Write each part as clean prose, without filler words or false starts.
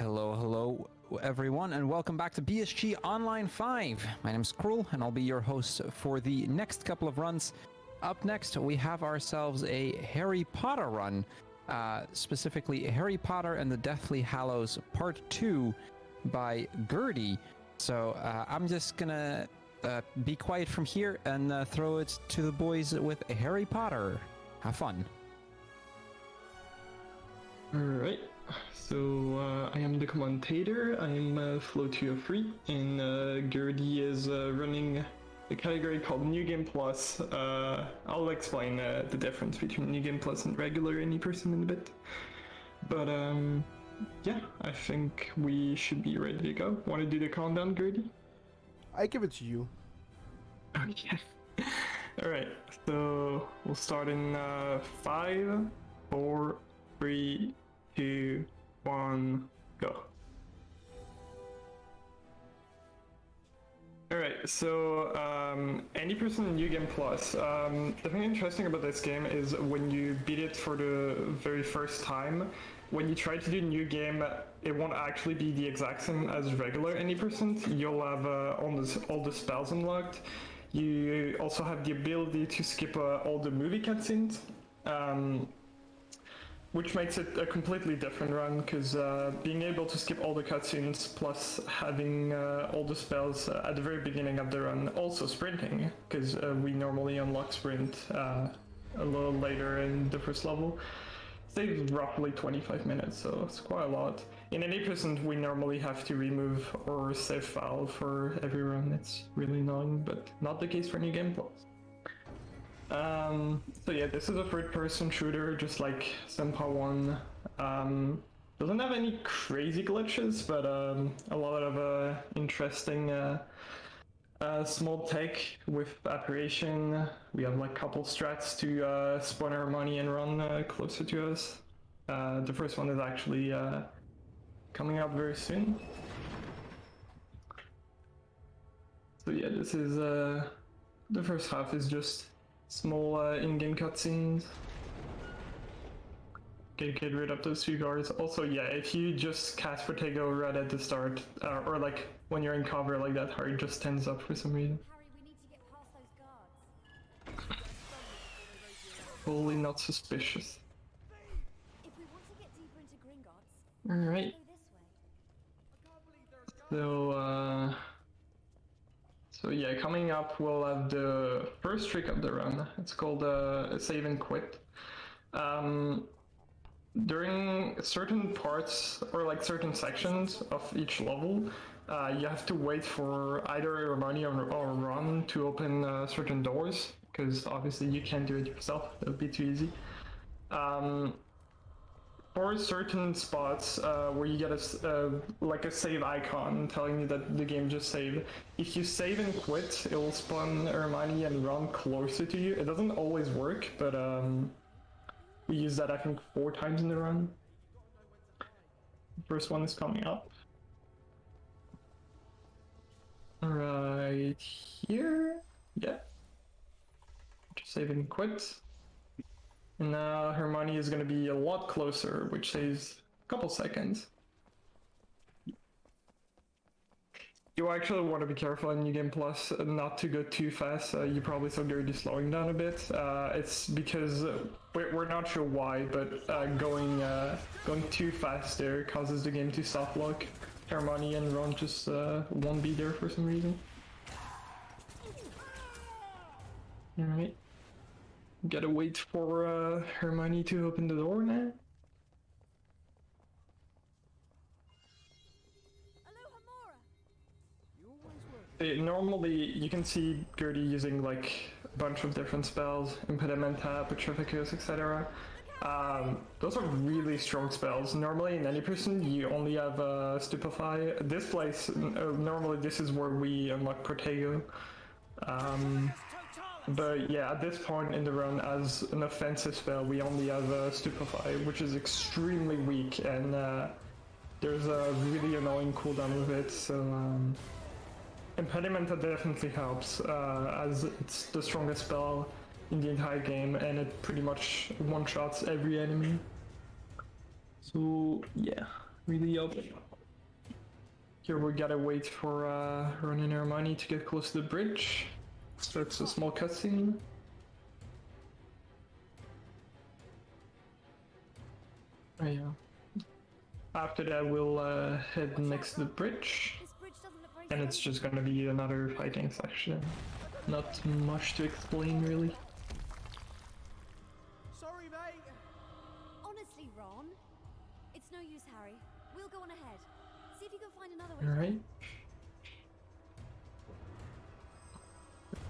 Hello everyone, and welcome back to BSG Online 5. My name is Krul, and I'll be your host for the next couple of runs. Up next, we have ourselves a Harry Potter run, specifically Harry Potter and the Deathly Hallows Part 2 by imgerdii. So I'm just gonna be quiet from here and throw it to the boys with Harry Potter. Have fun. Alright, so I am the commentator. I am Flow203, and imgerdii is running a category called New Game Plus. I'll explain the difference between New Game Plus and regular any person in a bit. But yeah, I think we should be ready to go. Want to do the countdown, imgerdii? I give it to you. Okay. Alright, so we'll start in 5, 4, 3, 2, 1, go. Alright, so any person in New Game Plus, the thing interesting about this game is when you beat it for the very first time, when you try to do New Game, it won't actually be the exact same as regular any percent. You'll have all the spells unlocked. You also have the ability to skip all the movie cutscenes. Which makes it a completely different run, because being able to skip all the cutscenes plus having all the spells at the very beginning of the run, also sprinting, because we normally unlock sprint a little later in the first level, saves roughly 25 minutes, so it's quite a lot. In any percent, we normally have to remove or save file for every run. It's really annoying, but not the case for New Game Plus. So yeah, this is a third-person shooter, just like Senpa 1. Doesn't have any crazy glitches, but a lot of interesting small tech with apparition. We have like a couple strats to spawn our money and run closer to us. The first one is actually coming out very soon. So yeah, this is the first half is just small in-game cutscenes. Get rid of those 2 guards. Also, yeah, if you just cast Protego right at the start, or like when you're in cover like that, Harry just stands up for some reason. Harry, we need to get past those guards. Totally not suspicious. If we want to get deeper into Gringotts, Alright. go this way. So yeah, coming up we'll have the first trick of the run. It's called save and quit. During certain parts or like certain sections of each level, you have to wait for either your money or run to open certain doors, because obviously you can't do it yourself. That would be too easy. For certain spots where you get like a save icon telling you that the game just saved, if you save and quit, it will spawn Hermione and run closer to you. It doesn't always work, but we use that I think 4 times in the run. First one is coming up. Right here. Yeah. Just save and quit. And now Hermione is going to be a lot closer, which saves a couple seconds. You actually want to be careful in New Game Plus not to go too fast. You probably saw imgerdii slowing down a bit. It's because we're not sure why, but going too fast there causes the game to stop lock. Hermione and Ron just won't be there for some reason. Alright. Gotta wait for Hermione to open the door now. Normally, you can see imgerdii using like a bunch of different spells, Impedimenta, Petrificus, etc. Those are really strong spells. Normally, in any person, you only have Stupefy. This place, normally this is where we unlock Protego. But yeah, at this point in the run, as an offensive spell, we only have Stupefy, which is extremely weak, and there's a really annoying cooldown with it, so Impedimenta definitely helps, as it's the strongest spell in the entire game, and it pretty much one-shots every enemy. So yeah, really help. Here we gotta wait for Ron and Hermione to get close to the bridge. Starts a small cutscene. Oh yeah. After that, we'll head next to the bridge, This bridge doesn't look very and it's stable. just gonna be another fighting section. Not much to explain, really. Sorry, mate. Honestly, Ron, it's no use, Harry. We'll go on ahead. See if you can find another way. Alright.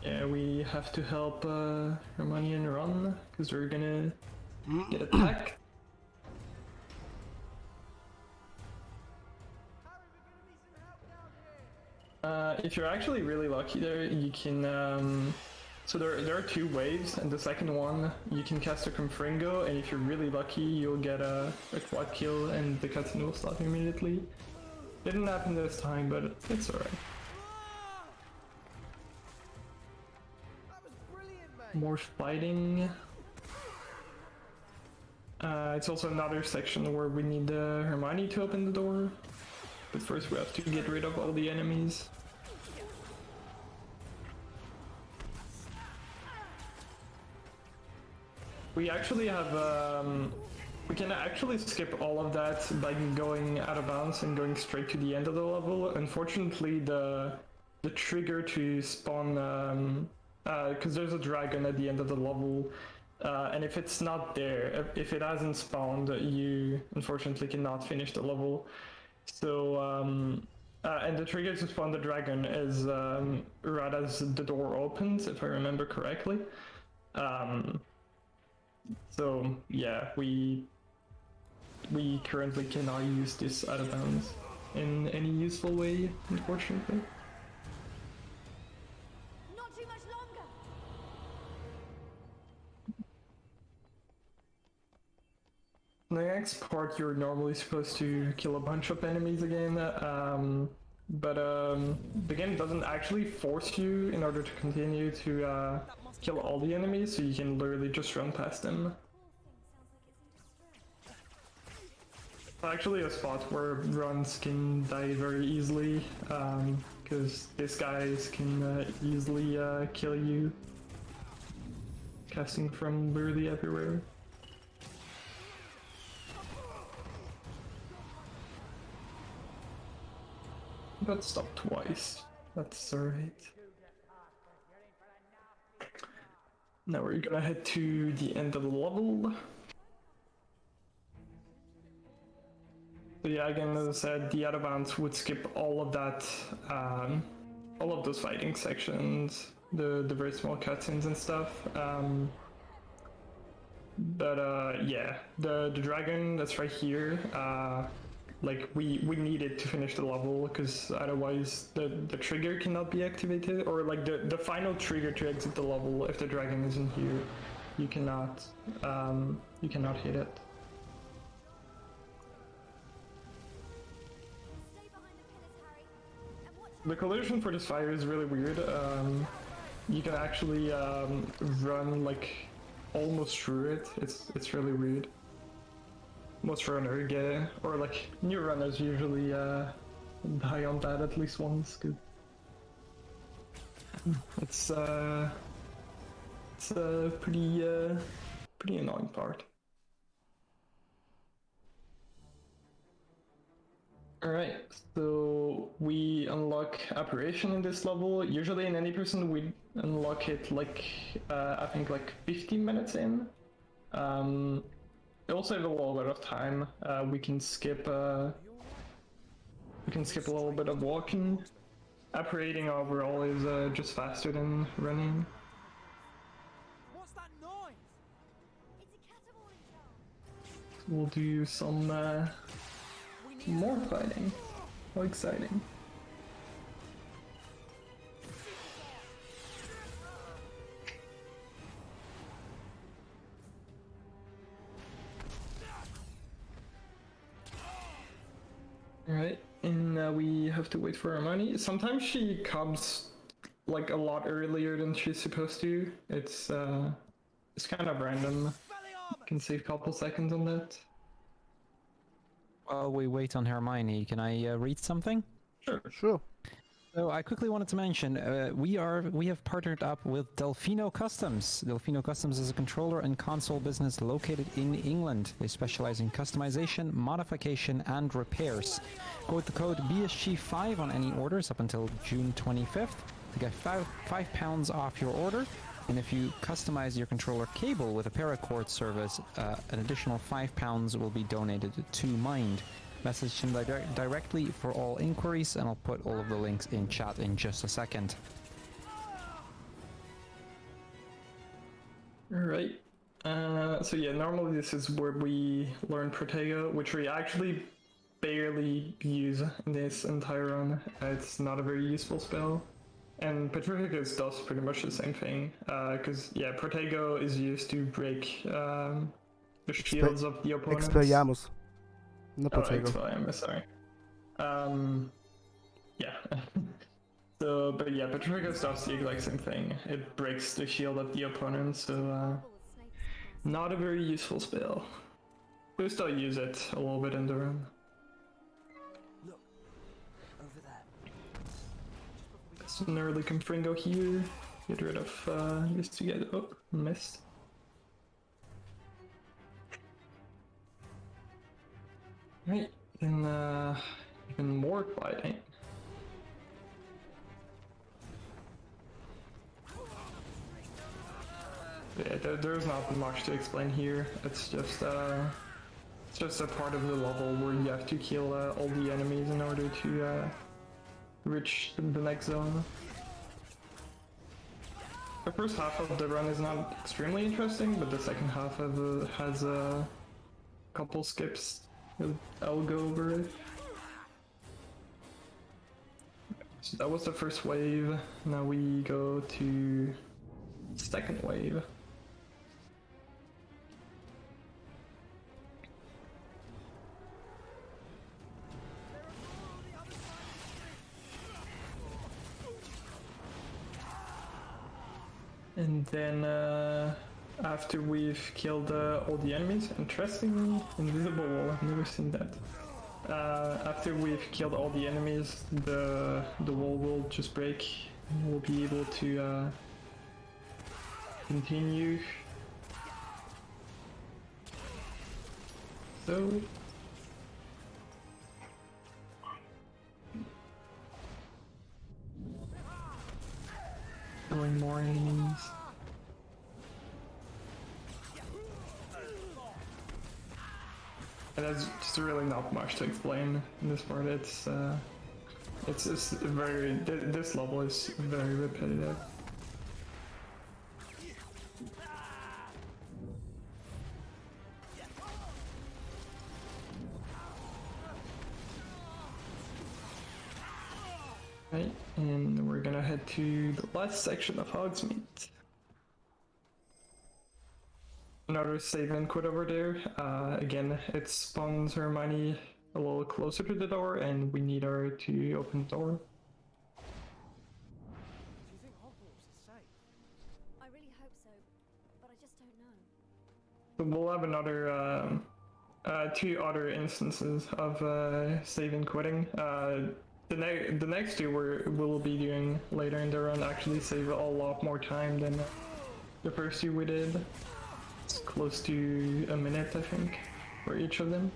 Yeah, we have to help Hermione and Ron, because we're gonna get attacked. Harry, we're gonna need some help down here. If you're actually really lucky there, you can, so there are two waves, and the second one, you can cast a Confringo, and if you're really lucky, you'll get a quad kill, and the cutscene will stop immediately. Didn't happen this time, but it's alright. That was brilliant, mate. More fighting. It's also another section where we need Hermione to open the door. But first we have to get rid of all the enemies. We actually have, we can actually skip all of that by going out of bounds and going straight to the end of the level. Unfortunately, the trigger to spawn, because there's a dragon at the end of the level, and if it's not there, if it hasn't spawned, you unfortunately cannot finish the level. So, and the trigger to spawn the dragon is right as the door opens, if I remember correctly. So yeah, we currently cannot use this out of bounds in any useful way, unfortunately. Not too much longer. The next part, you're normally supposed to kill a bunch of enemies again, but the game doesn't actually force you in order to continue to kill all the enemies, so you can literally just run past them. Poor thing sounds like it's in distress. Actually a spot where runs can die very easily, because these guys can easily kill you, casting from literally everywhere. Got stopped twice. That's alright. Now we're gonna head to the end of the level. So yeah, again, as I said, the out of bounds would skip all of that, all of those fighting sections, the very small cutscenes and stuff. Yeah, the dragon that's right here, like we need it to finish the level, because otherwise the trigger cannot be activated, or like the final trigger to exit the level, if the dragon isn't here, you cannot hit it. Stay behind the pillars, Harry, and watch The collision for this fire is really weird. You can actually run like almost through it. It's really weird. Most runners get it, or like new runners usually die on that at least once. Cause it's a pretty annoying part. Alright, so we unlock apparition in this level. Usually in any person we unlock it like I think like 15 minutes in. It will save a little bit of time. We can skip a little bit of walking. Apparating overall is just faster than running. What's that noise? it's a caterwauling charm. We'll do some more fighting. How exciting. Alright, and now we have to wait for Hermione. Sometimes she comes like a lot earlier than she's supposed to. It's kind of random. Can save a couple seconds on that. While we wait on Hermione, can I read something? Sure. So I quickly wanted to mention we have partnered up with Delfino Customs. Delfino Customs is a controller and console business located in England. They specialize in customization, modification, and repairs. Quote the code BSG5 on any orders up until June 25th to get £5 off your order. And if you customize your controller cable with a paracord service, an additional £5 will be donated to Mind. Message him directly for all inquiries, and I'll put all of the links in chat in just a second. Alright. So yeah, normally this is where we learn Protego, which we actually barely use in this entire run. It's not a very useful spell. And Petrificus does pretty much the same thing, because yeah, Protego is used to break the shields of the opponents. Expelliarmus. No Oh, Protego. Expelliarmus, sorry. Yeah. So, but yeah, Petrificus does the exact same thing. It breaks the shield of the opponent, so not a very useful spell. We still use it a little bit in the run. Look, over there. It's an early Confringo here. Get rid of this to get missed. Right, then even more fighting. Yeah, there's not much to explain here. It's just a part of the level where you have to kill all the enemies in order to reach the next zone. The first half of the run is not extremely interesting, but the second half of has a couple skips. I'll go over it. So that was the first wave. Now we go to second wave. And then after we've killed all the enemies, interestingly, invisible wall, I've never seen that. After we've killed all the enemies, the wall will just break, and we'll be able to continue. So killing more enemies. And there's just really not much to explain in this part. It's just very. This level is very repetitive. Right, and we're gonna head to the last section of Hogsmeade. Another save and quit over there. Again, it spawns Hermione a little closer to the door, and we need her to open the door. Do you think Hogwarts is safe? I really hope so, but I just don't know. So we'll have another, two other instances of save and quitting. The next two we'll be doing later in the run actually save a lot more time than the first two we did. It's close to a minute, I think, for each of them.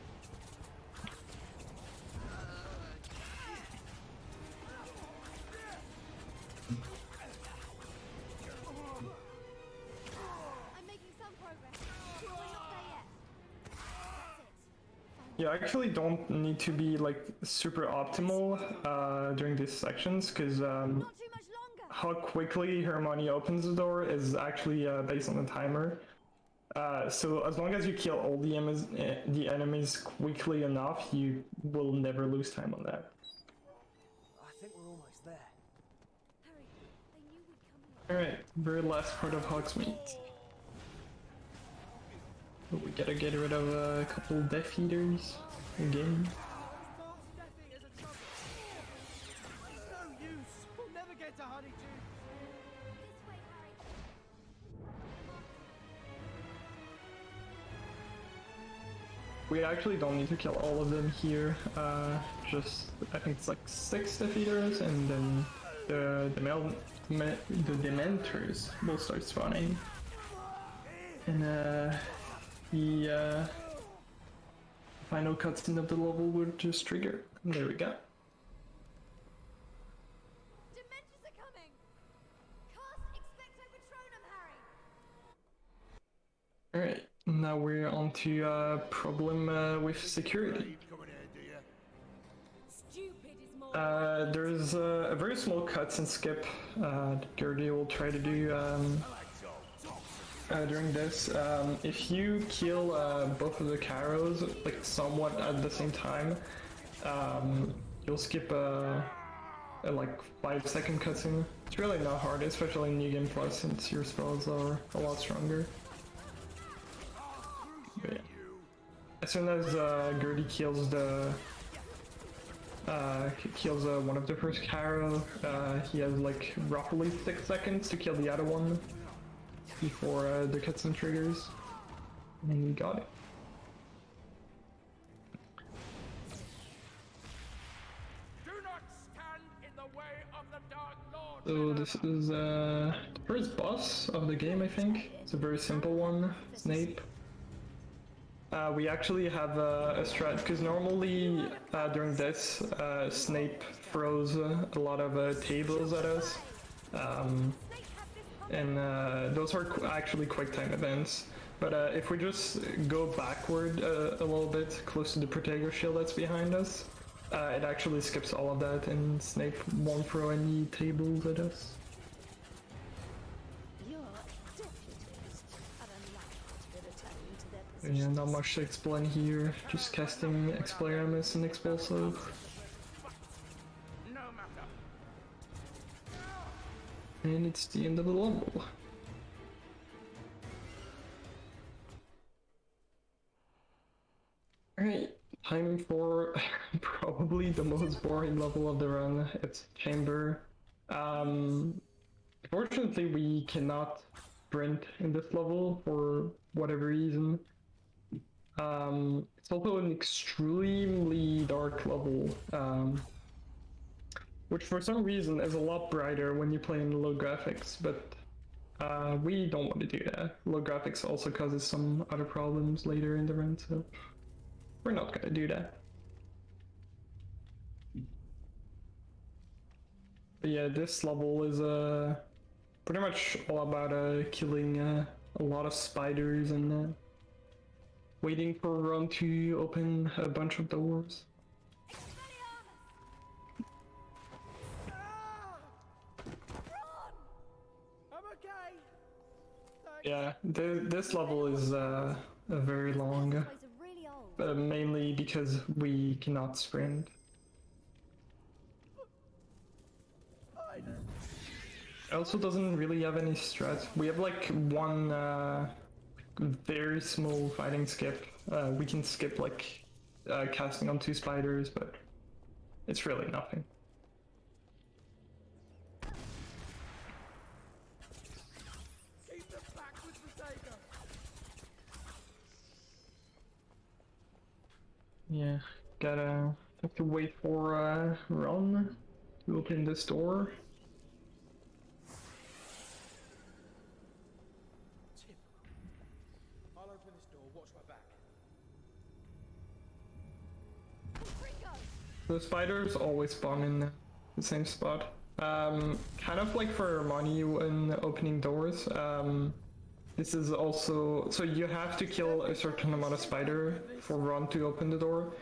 I'm making some progress. We're not there yet. That's it. You actually don't need to be like super optimal during these sections, because Not too much longer. how quickly Hermione opens the door is actually based on the timer. So as long as you kill all the enemies quickly enough, you will never lose time on that. I think we're almost there. Harry, they knew we'd come here. Alright, very last part of Hogsmeade. We gotta get rid of a couple Death Eaters again. It's no use. We'll never get to Honeydew. This way, Harry. We actually don't need to kill all of them here. Just I think it's like 6 defeaters, and then the Dementors will start spawning. And the final cutscene of the level would just trigger. And there we go. Dementors are coming! Cast Expecto Patronum, Harry! Alright, now we're on to problem with security. Stupid is more There's a very small cutscene skip Gertie will try to do during this. If you kill both of the Carrows like somewhat at the same time, you'll skip a like 5-second cutscene. It's really not hard, especially in New Game Plus, since your spells are a lot stronger. But yeah. As soon as Gertie kills the one of the first Carrow, he has like roughly 6 seconds to kill the other one before the cutscene triggers, and he got it. Do not stand in the way of the Dark Lord. So this is the first boss of the game, I think. It's a very simple one, Snape. We actually have a strat, because normally during this, Snape throws a lot of tables at us. And those are actually quick time events. But if we just go backward a little bit, close to the Protego shield that's behind us, it actually skips all of that, and Snape won't throw any tables at us. Yeah, not much to explain here, just casting Expelliarmus and Expulsive. No matter. And it's the end of the level. Alright, time for probably the most boring level of the run. It's Chamber. Fortunately, we cannot sprint in this level for whatever reason. It's also an extremely dark level, which for some reason is a lot brighter when you play in low graphics, but we don't want to do that. Low graphics also causes some other problems later in the run, so we're not gonna do that. But yeah, this level is pretty much all about killing a lot of spiders and waiting for Ron to open a bunch of doors. I'm okay. Yeah, this level is very long, These are really old. mainly because we cannot sprint. It also doesn't really have any strats. We have like one very small fighting skip. We can skip like casting on 2 spiders, but it's really nothing. Keep them back with Protego. Yeah, have to wait for Ron to open this door. I'll open this door. Watch my back. The spiders always spawn in the same spot. Kind of like for money when opening doors. This is also, so you have to kill a certain amount of spider for Ron to open the door.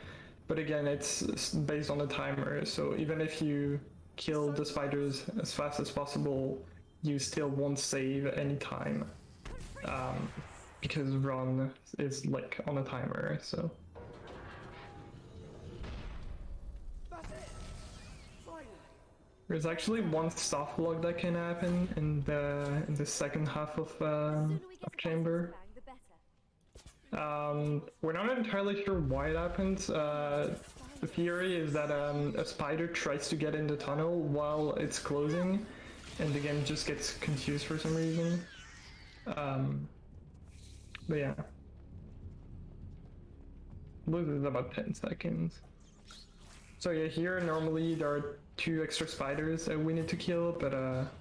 But again, it's based on the timer, so even if you kill the spiders as fast as possible, you still won't save any time. Because Ron is like on a timer, so. That's it. Finally. There's actually one soft log that can happen in the second half of Chamber. We're not entirely sure why it happens. The theory is that a spider tries to get in the tunnel while it's closing, and the game just gets confused for some reason. But yeah. loses about 10 seconds. So yeah, here normally there are 2 extra spiders that we need to kill, but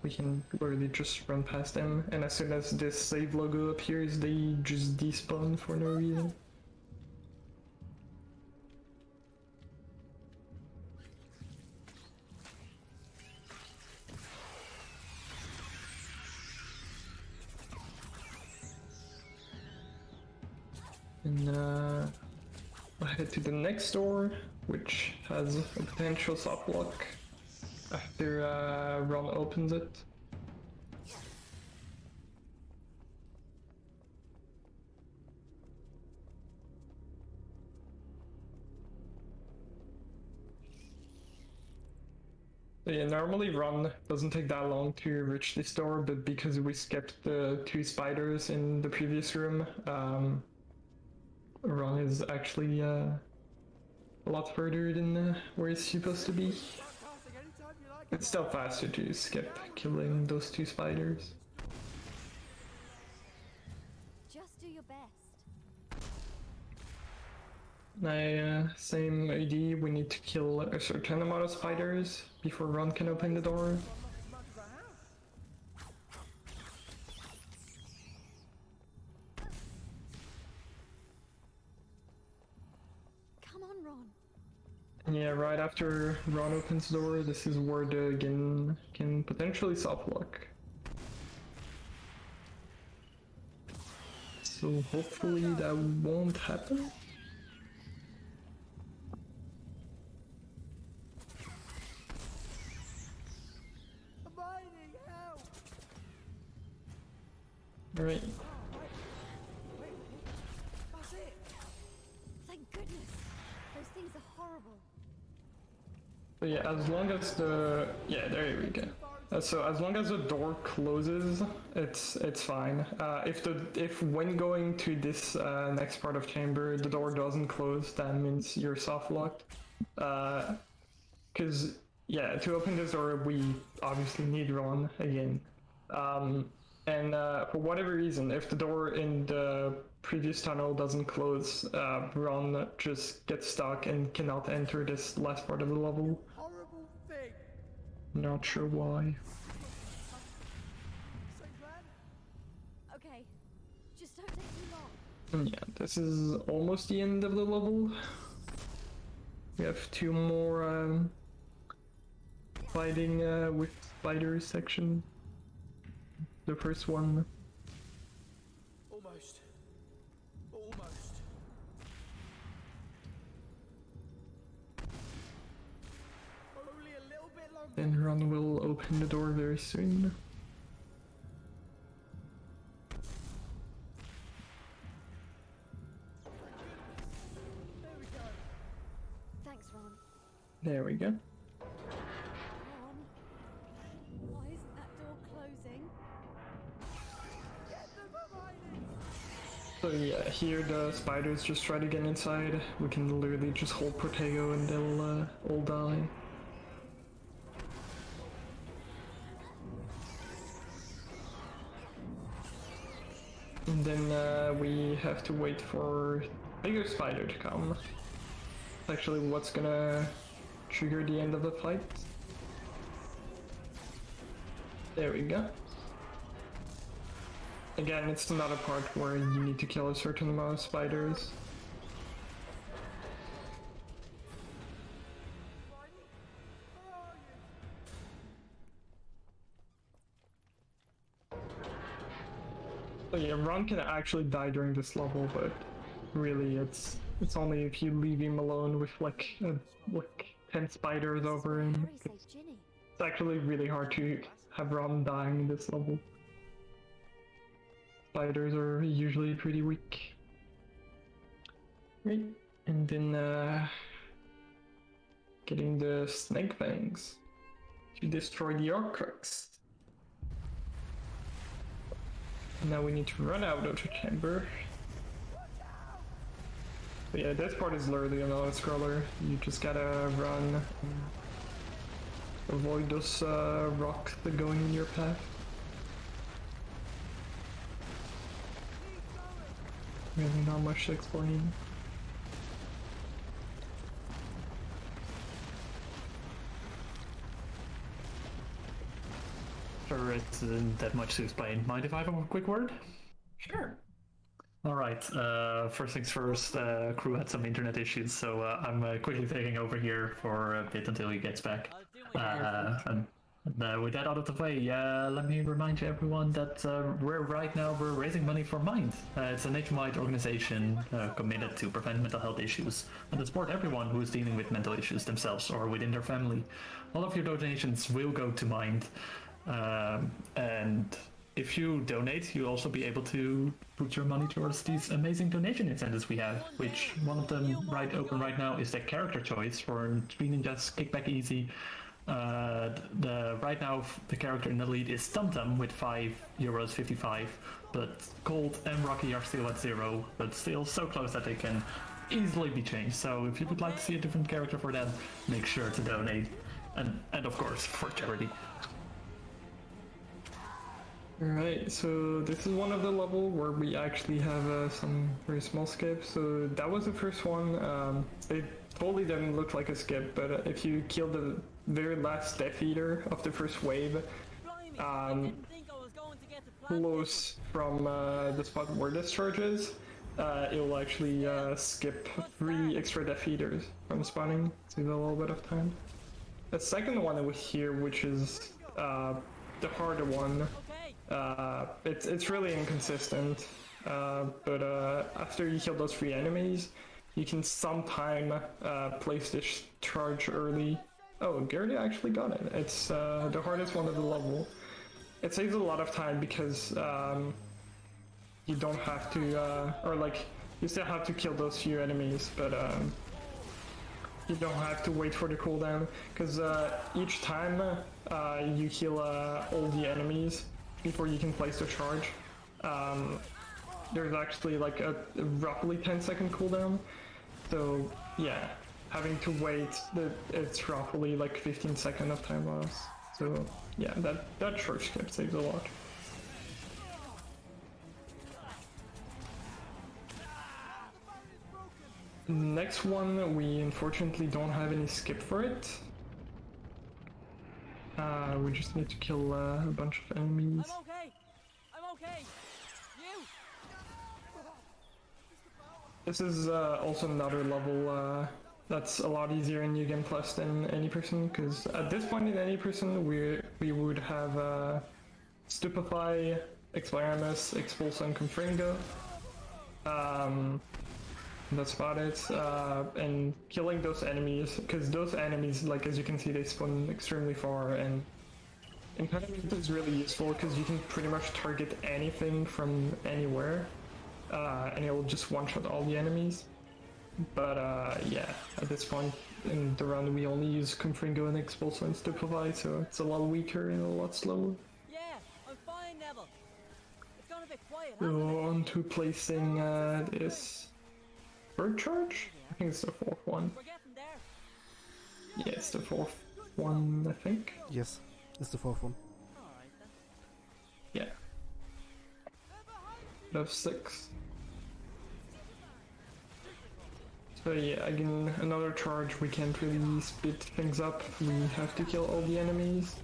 we can literally just run past them, and as soon as this save logo appears, they just despawn for no reason. And we'll head to the next door, which has a potential soft lock after Ron opens it. So yeah, normally Ron doesn't take that long to reach this door, but because we skipped the 2 spiders in the previous room, Ron is actually a lot further than where he's supposed to be. It's still faster to skip killing those 2 spiders. Just do your best. Same ID, we need to kill a certain amount of spiders before Ron can open the door. Come on, Ron. Yeah, right after Ron opens the door, this is where the gun can potentially soft lock. So hopefully that won't happen. Alright. Thank goodness. Those things are horrible. So yeah, as long as the... yeah, there we go. So as long as the door closes, it's fine. If when going to this next part of chamber, the door doesn't close, that means you're soft locked. Because yeah, to open this door, we obviously need Ron again. And for whatever reason, if the door in the previous tunnel doesn't close, Ron just gets stuck and cannot enter this last part of the level. Horrible thing. Not sure why. Okay, just don't take too long. Yeah, this is almost the end of the level. We have 2 more fighting with spiders section. The first one. Almost. Only a little bit longer. And Ron will open the door very soon. There we go. Thanks, Ron. There we go. Ron, why isn't that door closing? Get them behind it. So yeah, here the spiders just try to get inside. We can literally just hold Protego and they'll all die. And then we have to wait for bigger spider to come. It's actually what's gonna trigger the end of the fight. There we go. Again, it's another part where you need to kill a certain amount of spiders. So yeah, Ron can actually die during this level, but really it's only if you leave him alone with like 10 spiders over him. Harry saved Ginny. It's actually really hard to have Ron dying in this level. Spiders are usually pretty weak. Right, and then getting the snake fangs to destroy the Horcrux. Now we need to run out of the chamber. But yeah, this part is literally an auto-scroller. You just gotta run and avoid those rocks that go in your path. Really not much to explain. sure it isn't that much to explain. Mind if I have a quick word? Sure. All right. First things first. Crew had some internet issues, so I'm quickly taking over here for a bit until he gets back. And with that out of the way, let me remind you everyone that we're raising money for Mind. It's a nationwide organization committed to prevent mental health issues and to support everyone who is dealing with mental issues themselves or within their family. All of your donations will go to Mind, and if you donate, you'll also be able to put your money towards these amazing donation incentives we have, which one of them open right now is the character choice for Green Ninja's Kickback Easy. Right now the character in the lead is TumTum with €5.55, but Colt and Rocky are still at 0, but still so close that they can easily be changed. So if you would like to see a different character for them, make sure to donate, and of course for charity. Alright, so this is one of the level where we actually have some very small skips. So that was the first one. It totally didn't look like a skip, but if you kill the very last Death Eater of the first wave, close from the spot where this charges, it will actually skip 3 extra Death Eaters from spawning. Saves a little bit of time. The second one over here, which is the harder one, it's really inconsistent, but after you kill those 3 enemies, you can sometime place this charge early. Oh, imgerdii actually got it. It's the hardest one of the level. It saves a lot of time because you don't have to, or like, you still have to kill those few enemies, but you don't have to wait for the cooldown, because each time you kill all the enemies before you can place the charge, there's actually like a roughly 10-second cooldown. So yeah, having to wait, it's roughly like 15 seconds of time loss. So yeah, that charge skip saves a lot. Next one, we unfortunately don't have any skip for it. We just need to kill a bunch of enemies. I'm okay. I'm okay. You. This is also another level that's a lot easier in New Game Plus than Any Person, because at this point in Any Person we would have Stupefy, Expelliarmus, Expulse, and Confringo. That's about it. And killing those enemies, because those enemies, like as you can see, they spawn extremely far, and impediment is really useful because you can pretty much target anything from anywhere, and it will just one-shot all the enemies. But yeah, at this point in the run we only use Confringo and Expulse and Stupefy, so it's a lot weaker and a lot slower. Yeah, I'm fine, Neville. It's gone a bit quiet. So on to placing this bird charge. I think it's the 4th one. We're getting there. Yeah, it's the 4th one, I think. Yes, it's the 4th one. All right then. Yeah. That's 6. So yeah, again, another charge, we can't really speed things up. We have to kill all the enemies.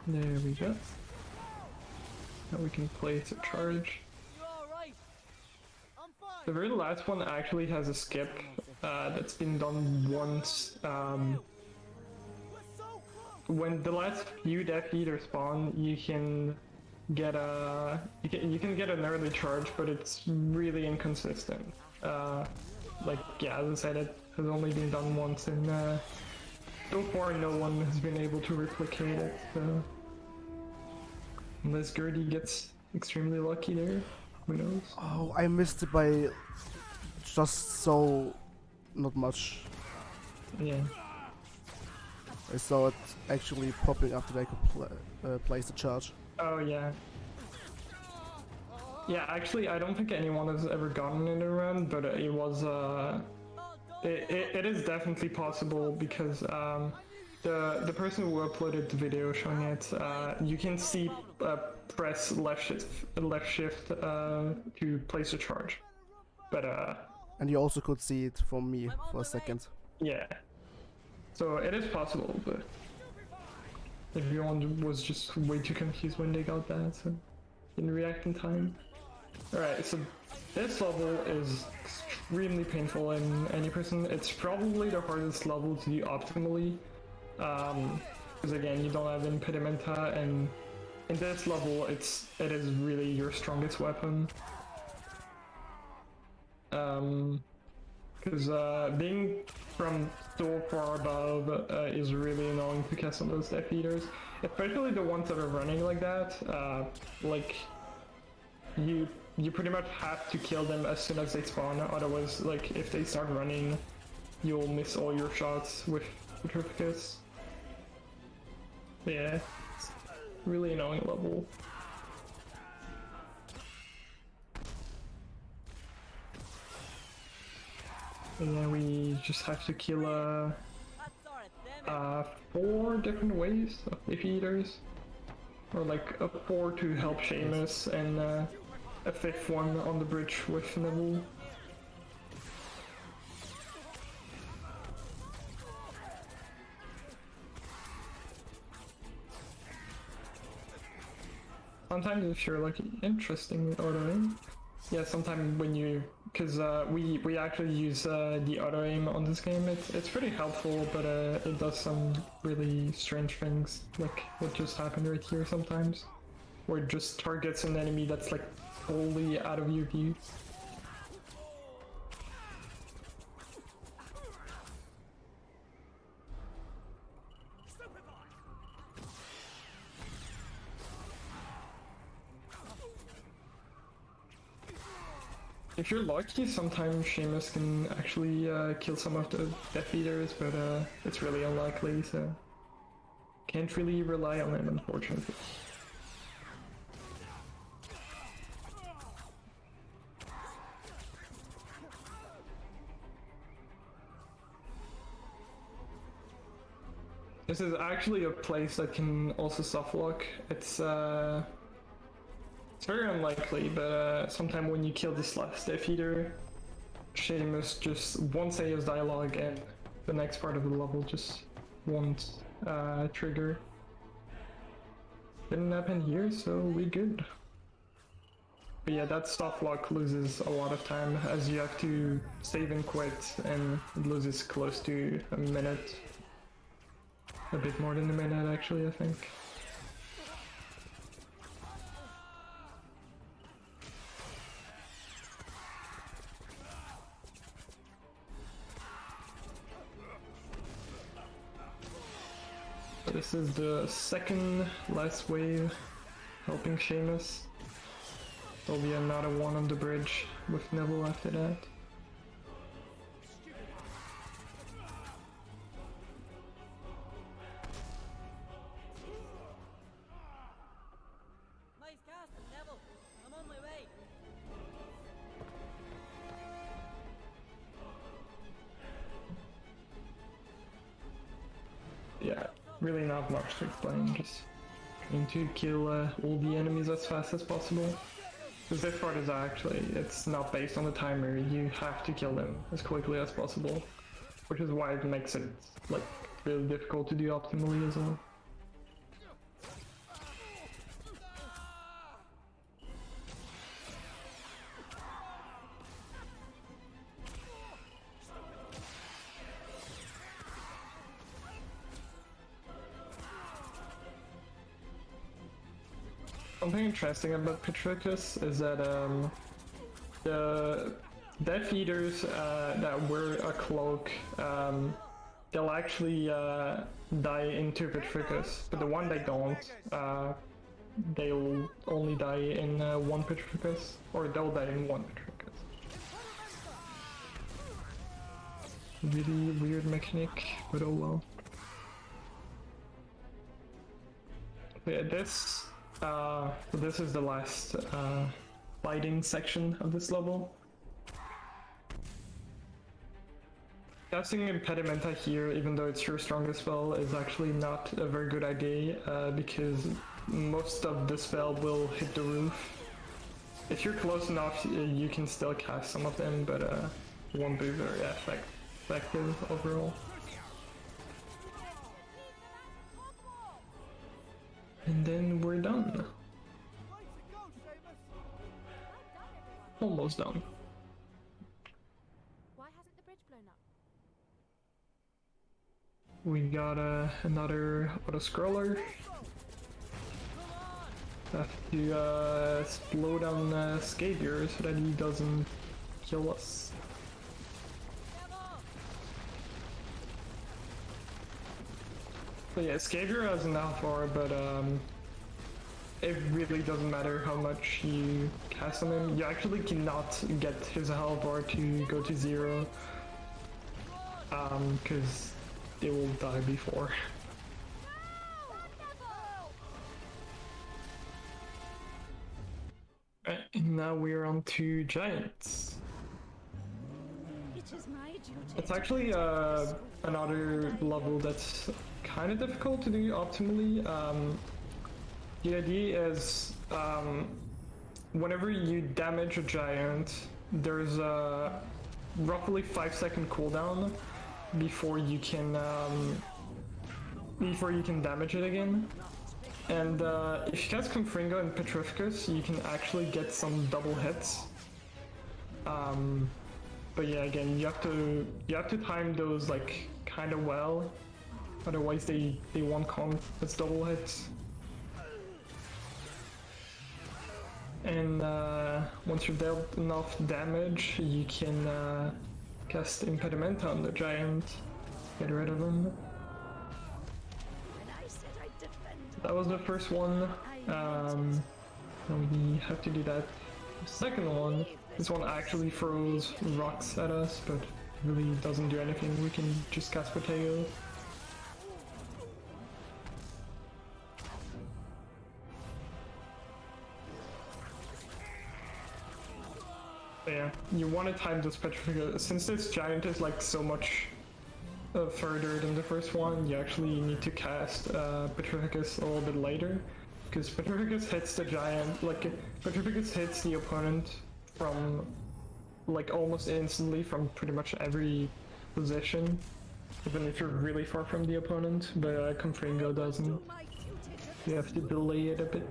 There we go. Now we can place a charge. You all right? I'm fine. The very last one actually has a skip that's been done once. When the last few Death Eater spawn, you can get a you can get an early charge, but it's really inconsistent. Like yeah, as I said, it has only been done once, and so far no one has been able to replicate it. So unless imgerdii gets extremely lucky there, who knows? Oh, I missed it by just so not much. Yeah. I saw it actually popping after I could place the charge. Oh yeah. Yeah, actually, I don't think anyone has ever gotten it around, but it was it is definitely possible because The person who uploaded the video showing it, you can see press left shift to place a charge. But And you also could see it from me for a second. yeah, so it is possible, but everyone was just way too confused when they got that, so didn't react in time. Alright, so this level is extremely painful in any person. It's probably the hardest level to do optimally. Because again, you don't have impedimenta, and in this level, it is really your strongest weapon. Because being from so far above is really annoying to cast on those Death Eaters, especially the ones that are running like that. Like you pretty much have to kill them as soon as they spawn. Otherwise, like if they start running, you'll miss all your shots with Petrificus. Yeah, it's really annoying level. And then we just have to kill 4 different waves of Death Eaters, or like 4 to help Seamus, and a 5th one on the bridge with Neville. Sometimes if you're like interesting with auto-aim, yeah, sometimes when you, because we actually use the auto-aim on this game, it's pretty helpful, but it does some really strange things, like what just happened right here sometimes, where it just targets an enemy that's like totally out of your view. If you're lucky, sometimes Seamus can actually kill some of the Death Eaters, but it's really unlikely, so can't really rely on it, unfortunately. This is actually a place that can also softlock. It's very unlikely, but sometime when you kill this last Death Eater, Seamus just won't say his dialogue, and the next part of the level just won't trigger. Didn't happen here, so we're good. But yeah, that softlock loses a lot of time, as you have to save and quit, and it loses close to a minute. A bit more than a minute, actually, I think. This is the second last wave, helping Seamus. There'll be another one on the bridge with Neville after that. Nice casting, Neville. I'm on my way. Yeah, really not much to explain, just trying to kill all the enemies as fast as possible. Because this part is actually, it's not based on the timer, you have to kill them as quickly as possible. Which is why it makes it, like, really difficult to do optimally as well. Something interesting about Petrificus is that the Death Eaters that wear a cloak, they'll actually die into Petrificus, but the one that don't, they'll only die in one Petrificus, or they'll die in one Petrificus. Really weird mechanic, but oh well. Yeah, this is the last fighting section of this level. Casting Impedimenta here, even though it's your strongest spell, is actually not a very good idea because most of the spell will hit the roof. If you're close enough, you can still cast some of them, but it won't be very effective overall. And then we're done. Almost done. Why hasn't the bridge blown up? We got another auto-scroller. Have to slow down Skavier so that he doesn't kill us. But yeah, Skavier has an Alphar, but it really doesn't matter how much you cast on him. You actually cannot get his health bar to go to 0 because they will die before. Right, and now we're on to Giants. It is my duty. It's actually another level that's kind of difficult to do optimally. The idea is whenever you damage a giant, there's a roughly 5-second cooldown before you can damage it again. And if you cast Confringo and Petrificus, you can actually get some double hits. But yeah, again, you have to time those like kind of well, otherwise they won't count as double hits. And once you've dealt enough damage, you can cast Impedimenta on the giant, get rid of him. That was the first one. We have to do that. The second one, this one actually throws rocks at us, but really doesn't do anything. We can just cast Potato. But yeah, you want to time this Petrificus. Since this giant is like so much further than the first one, you actually need to cast Petrificus a little bit later, because Petrificus hits the giant, like Petrificus hits the opponent from like almost instantly from pretty much every position, even if you're really far from the opponent, but Confringo doesn't. You have to delay it a bit.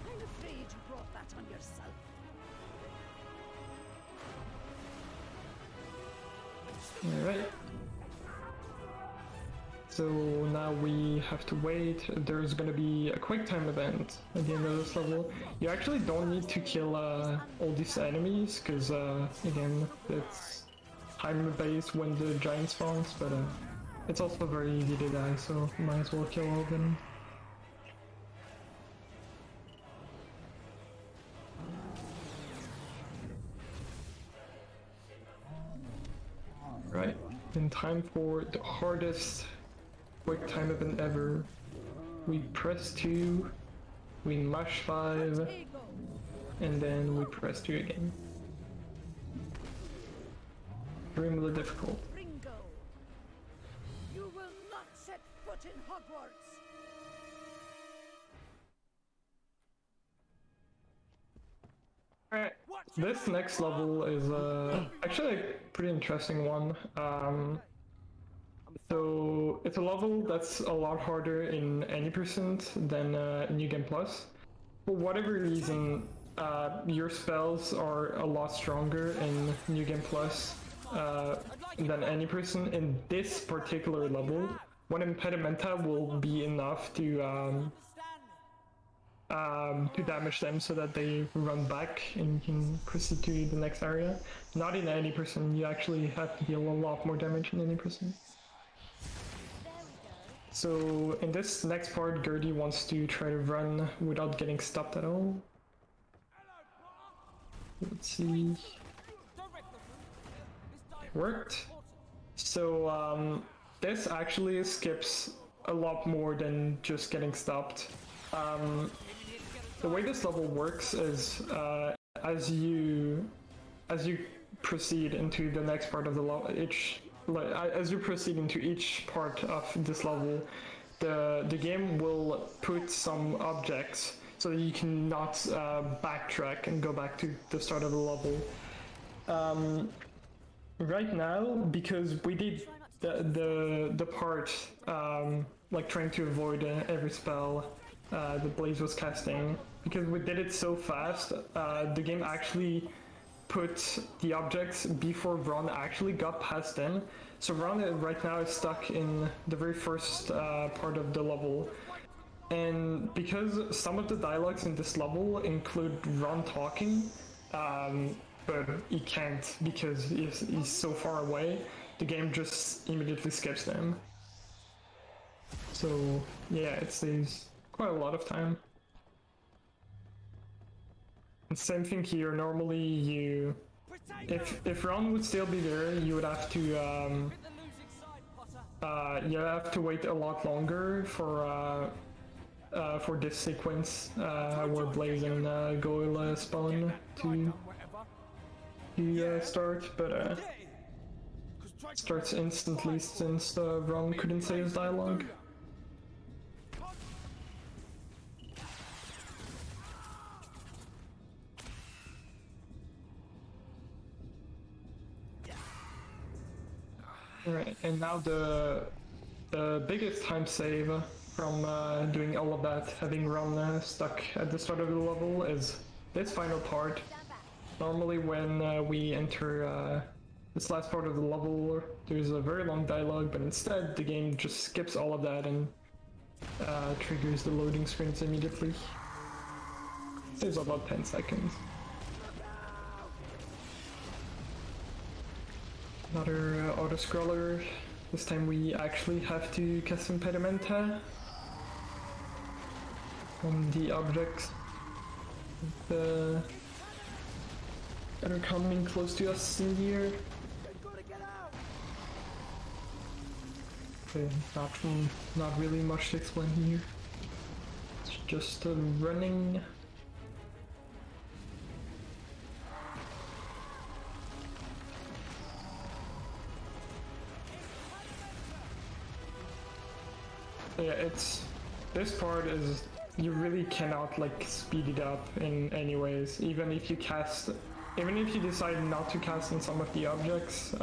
I'm afraid you brought that on yourself. Alright. So now we have to wait. There's gonna be a quick time event at the end of this level. You actually don't need to kill all these enemies, because again, it's time based when the giant spawns, but it's also very easy to die, so you might as well kill all of them. Right, in time for the hardest quick time event ever. We press 2, we mash 5, and then we press 2 again. Extremely difficult. Ringo, you will not set foot in Hogwarts. Alright, this next level is actually a pretty interesting one. So it's a level that's a lot harder in any percent than in New Game Plus. For whatever reason, your spells are a lot stronger in New Game Plus than any person in this particular level. One Impedimenta will be enough to damage them so that they run back and you can proceed to the next area. Not in any person, you actually have to deal a lot more damage in any person. So in this next part, Gerdii wants to try to run without getting stopped at all. Let's see. It worked. So this actually skips a lot more than just getting stopped. The way this level works is as you proceed into the next part of the level, as you proceed into each part of this level, the game will put some objects so that you cannot backtrack and go back to the start of the level. Right now, because we did the part like trying to avoid every spell the Blaze was casting, because we did it so fast, the game actually put the objects before Ron actually got past them. So Ron right now is stuck in the very first part of the level. And because some of the dialogues in this level include Ron talking, but he can't because he's so far away, the game just immediately skips them. So yeah, it saves quite a lot of time. And same thing here, normally you... If Ron would still be there, you would have to wait a lot longer for this sequence where Blaze and Goyle spawn to start, but starts instantly since Ron couldn't say his dialogue. Alright, and now the biggest time save from doing all of that, having Ron stuck at the start of the level, is this final part. Normally when we enter this last part of the level, there's a very long dialogue, but instead the game just skips all of that and triggers the loading screens immediately. Saves about 10 seconds. Another auto-scroller. This time we actually have to cast Impedimenta on the objects that are coming close to us in the air. Okay, not really much to explain here. It's just running. Yeah, this part is, you really cannot like speed it up in any ways. Even if you decide not to cast on some of the objects,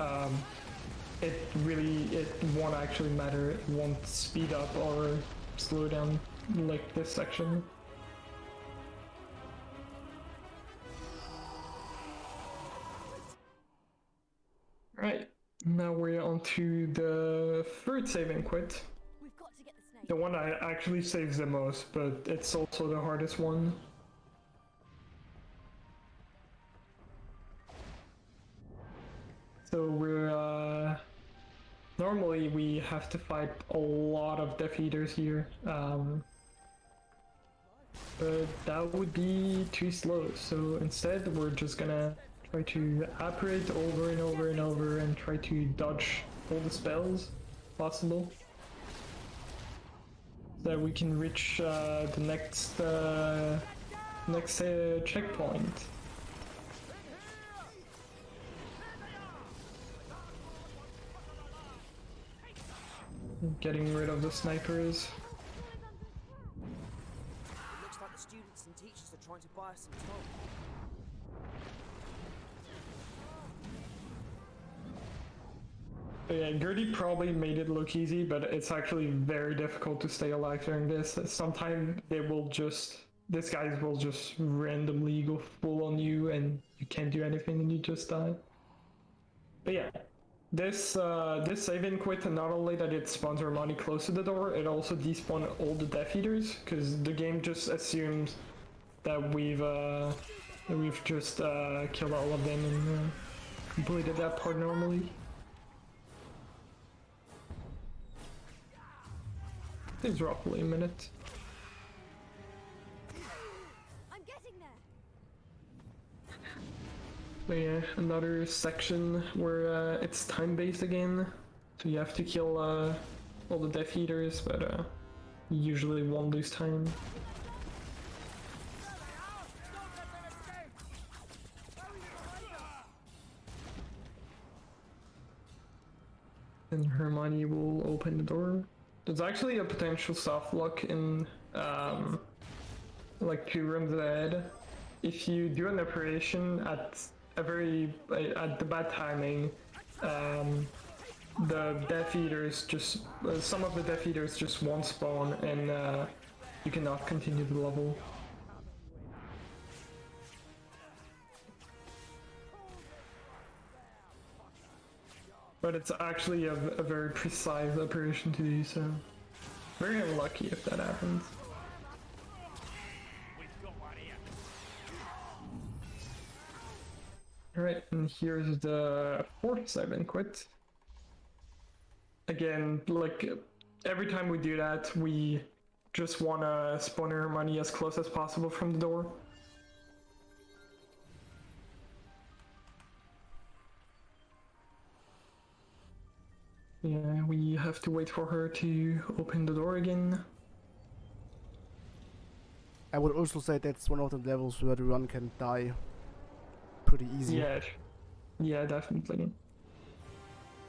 it won't actually matter. It won't speed up or slow down like this section. Right, now we're on to the third save and quit. The one I actually saves the most, but it's also the hardest one. So we're normally we have to fight a lot of Death Eaters here, but that would be too slow. So instead, we're just gonna try to apparate over and over and over and try to dodge all the spells possible, so that we can reach the next checkpoint. Getting rid of the snipers. It looks like the students and teachers are trying to buy us some time. Yeah, Gertie probably made it look easy, but it's actually very difficult to stay alive during this. Sometimes these guys will just randomly go full on you and you can't do anything and you just die. But yeah, this save and quit, and not only that it spawns our money close to the door, it also despawns all the Death Eaters, because the game just assumes that we've just killed all of them and completed that part normally. It's roughly a minute. I'm getting there. So yeah, another section where it's time-based again. So you have to kill all the Death Eaters, but you usually won't lose time. And Hermione will open the door. There's actually a potential soft lock in like 2 rooms ahead. If you do an operation at the bad timing, the Death Eaters just some of the Death Eaters just won't spawn, and you cannot continue the level. But it's actually a very precise operation to do, so very unlucky if that happens. Alright, and here's the 4th Seven Quit. Again, like every time we do that, we just wanna spawn our money as close as possible from the door. Yeah, we have to wait for her to open the door again. I would also say that's one of the levels where the run can die pretty easy. Yeah, definitely.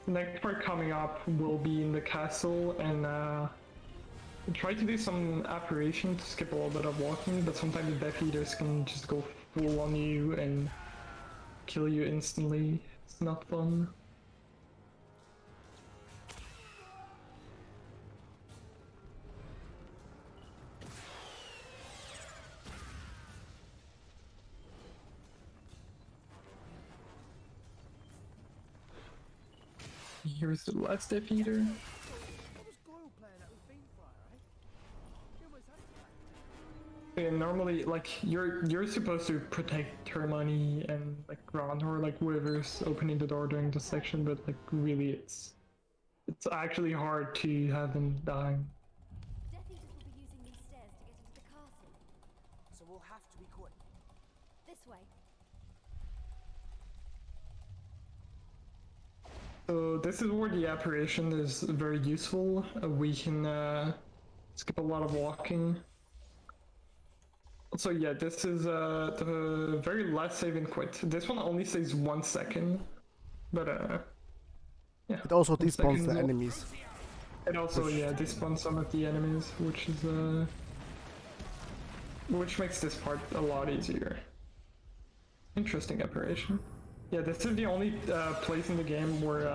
The next part coming up will be in the castle, and try to do some apparition to skip a little bit of walking, but sometimes the Death Eaters can just go full on you and kill you instantly. It's not fun. Here's the last Death Eater. And normally, like, you're supposed to protect Hermione and like Ron, or like whoever's opening the door during this section, but like really it's actually hard to have them die. Death Eaters will be using these stairs to get into the castle. So we'll have to be quick. This way. So this is where the apparition is very useful. We can skip a lot of walking. So yeah, this is the very last save and quit. This one only saves 1 second, but yeah. It also despawns the enemies. It also despawns some of the enemies, which is which makes this part a lot easier. Interesting apparition. Yeah, this is the only place in the game where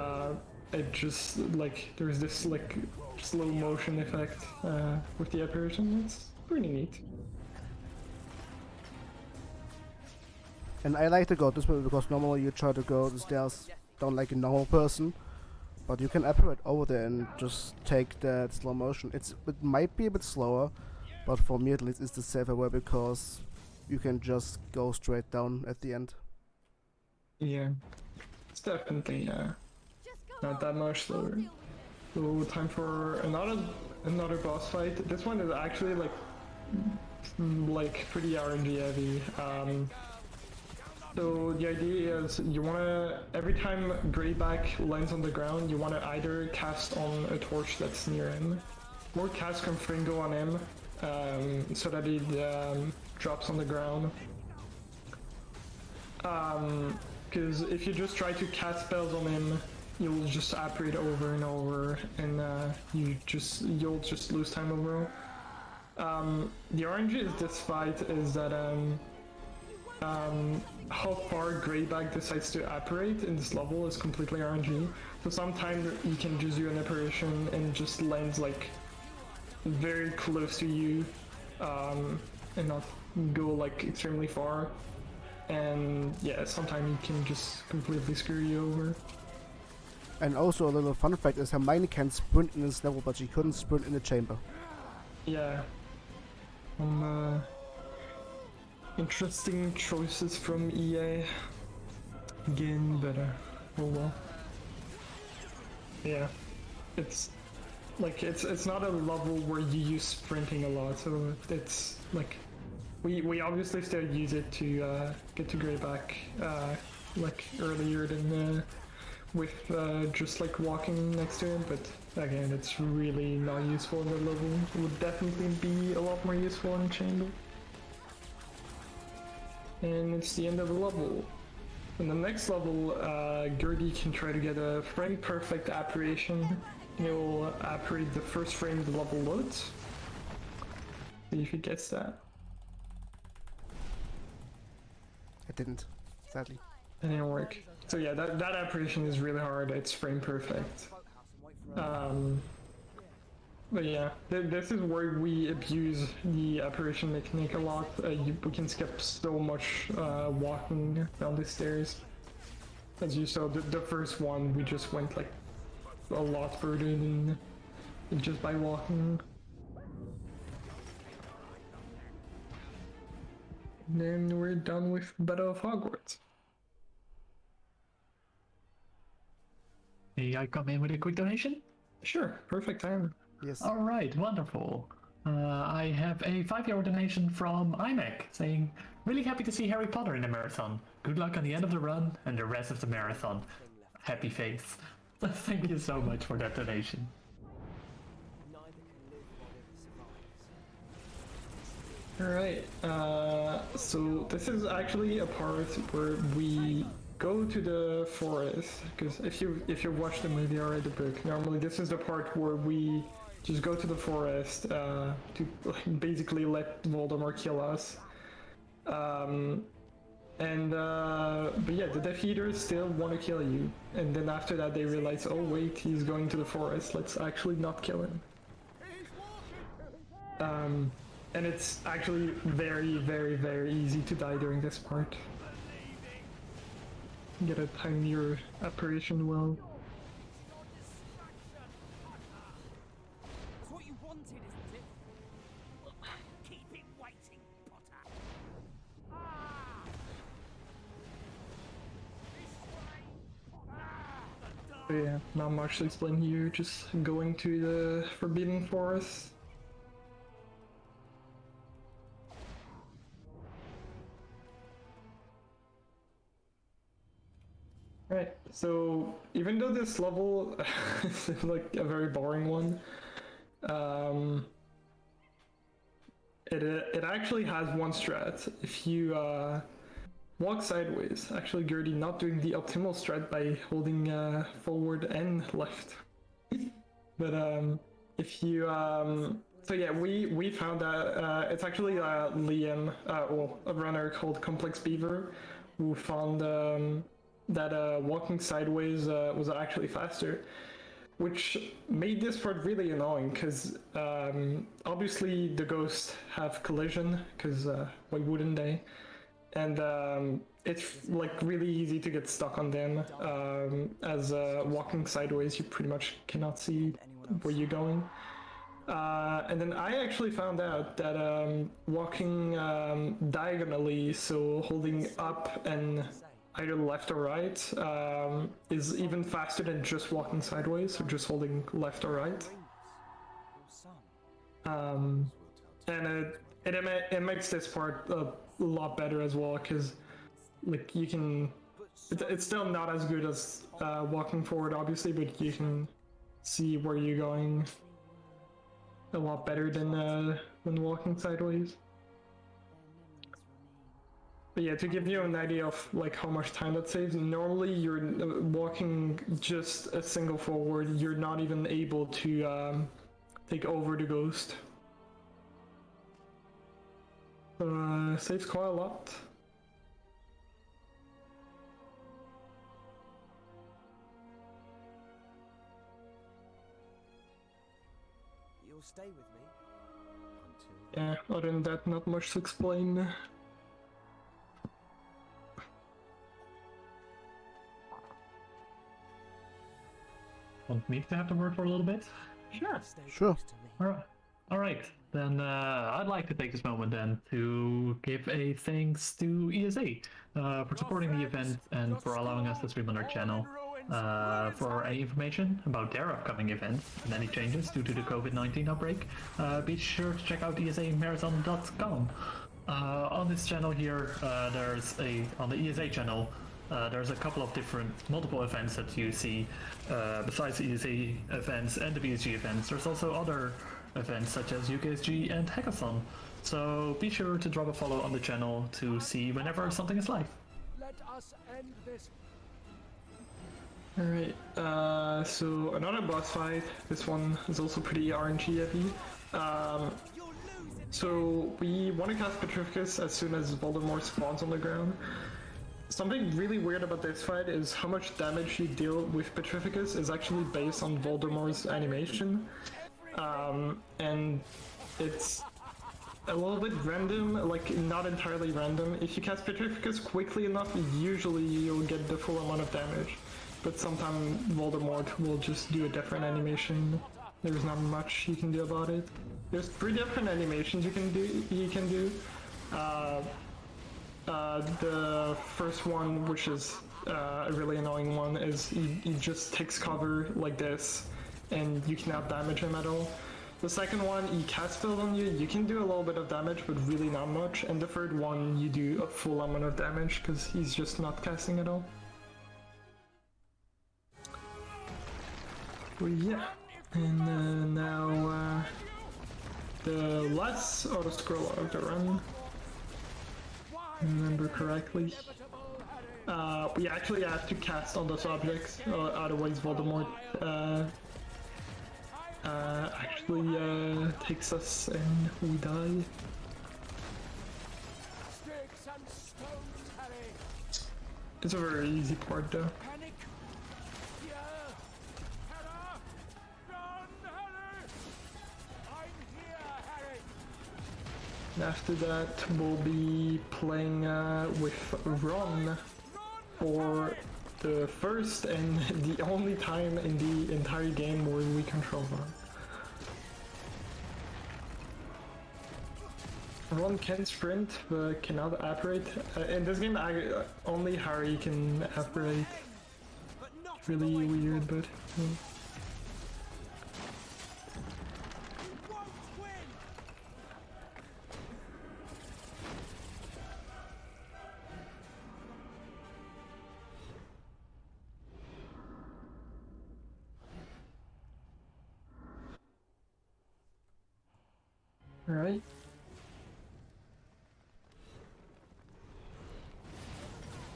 it just like there's this like slow motion effect with the apparition. It's pretty neat. And I like to go this way because normally you try to go the stairs down like a normal person, but you can apparate over there and just take that slow motion. It might be a bit slower, but for me at least it's the safer way because you can just go straight down at the end. Yeah, it's definitely not that much slower. So time for another boss fight. This one is actually like pretty RNG heavy. So the idea is you wanna, every time Greyback lands on the ground, you wanna either cast on a torch that's near him, or cast Confringo on him, so that it drops on the ground. Because if you just try to cast spells on him, you'll just apparate over and over, and you'll just lose time overall. The RNG is this fight is that how far Greyback decides to apparate in this level is completely RNG. So sometimes you can just do an apparition and just lands like very close to you, and not go like extremely far. And yeah, sometimes he can just completely screw you over. And also a little fun fact is Hermione can sprint in this level, but she couldn't sprint in the chamber. Yeah. Interesting choices from EA. Again, but oh well. Yeah. It's like it's not a level where you use sprinting a lot, so it's like we obviously still use it to get to Greyback like earlier than with just like walking next to him, but again it's really not useful in the level. It would definitely be a lot more useful in chamber. And it's the end of the level. In the next level, Gerdii can try to get a frame perfect apparition. He'll apparate the first frame the level loads. See if he gets that. It didn't, sadly. It didn't work. So yeah, that apparition is really hard. It's frame perfect. But yeah, this is where we abuse the apparition mechanic a lot. We can skip so much walking down the stairs. As you saw, the first one, we just went like a lot further than just by walking. And then we're done with Battle of Hogwarts. May I come in with a quick donation? Sure, perfect time. Yes. All right, wonderful. I have a €5 donation from iMac saying, really happy to see Harry Potter in the marathon. Good luck on the end of the run and the rest of the marathon. Happy face. Thank you so much for that donation. Alright, so this is actually a part where we go to the forest, because if you watch the movie or read the book, normally this is the part where we just go to the forest to basically let Voldemort kill us. But yeah, the Death Eaters still want to kill you, and then after that they realize, oh wait, he's going to the forest, let's actually not kill him. And it's actually very, very, very easy to die during this part. Get a time your apparition well. That's what you wanted, isn't it? Keep it waiting, Potter. So yeah, not much to explain here, just going to the Forbidden Forest. Right, so even though this level is like a very boring one, it actually has one strat. If you walk sideways, actually Gerdii not doing the optimal strat by holding forward and left. But if you so yeah, we found that it's actually Liam, well, a runner called Complex Beaver, who found that walking sideways was actually faster, which made this part really annoying, because obviously the ghosts have collision, because why wouldn't they? And it's like really easy to get stuck on them, as walking sideways you pretty much cannot see where you're going. And then I actually found out that walking diagonally, so holding up and either left or right, is even faster than just walking sideways, so just holding left or right. And it makes this part a lot better as well, because like you can, it's still not as good as walking forward obviously, but you can see where you're going a lot better than when walking sideways. But yeah, to give you an idea of like how much time that saves, normally you're walking just a single forward, you're not even able to take over the ghost. Saves quite a lot. You'll stay with me Yeah, other than that, not much to explain. Want me to have the word for a little bit? Sure. Sure. All right. Then I'd like to take this moment then to give a thanks to ESA for supporting the event and for allowing us to stream on their channel. For any information about their upcoming event and any changes due to the COVID-19 outbreak, be sure to check out esamarathon.com. On this channel here, on the ESA channel, there's a couple of multiple events that you see besides the ESA events and the BSG events. There's also other events such as UKSG and Hackathon. So be sure to drop a follow on the channel to see whenever something is live. Let us end this. Alright, so another boss fight. This one is also pretty RNG heavy. So we want to cast Petrificus as soon as Voldemort spawns on the ground. Something really weird about this fight is how much damage you deal with Petrificus is actually based on Voldemort's animation. And it's a little bit random, like not entirely random. If you cast Petrificus quickly enough, usually you'll get the full amount of damage. But sometimes Voldemort will just do a different animation. There's not much you can do about it. There's 3 different animations you can do. The first one, which is a really annoying one, is he just takes cover like this, and you cannot damage him at all. The second one, he casts spells on you. You can do a little bit of damage, but really not much. And the third one, you do a full amount of damage because he's just not casting at all. Well, yeah, and now the last auto-scroll of the run, remember correctly. We actually have to cast on those objects, otherwise Voldemort actually takes us and we die. Sticks and stones, Harry. It's a very easy part though. Panic. Fear. Terror. Run, Harry. I'm here, Harry. And after that, we'll be playing with Ron for the first and the only time in the entire game where we control Ron. Ron can sprint, but cannot apparate. In this game, only Harry can apparate. Really weird, but... Alright.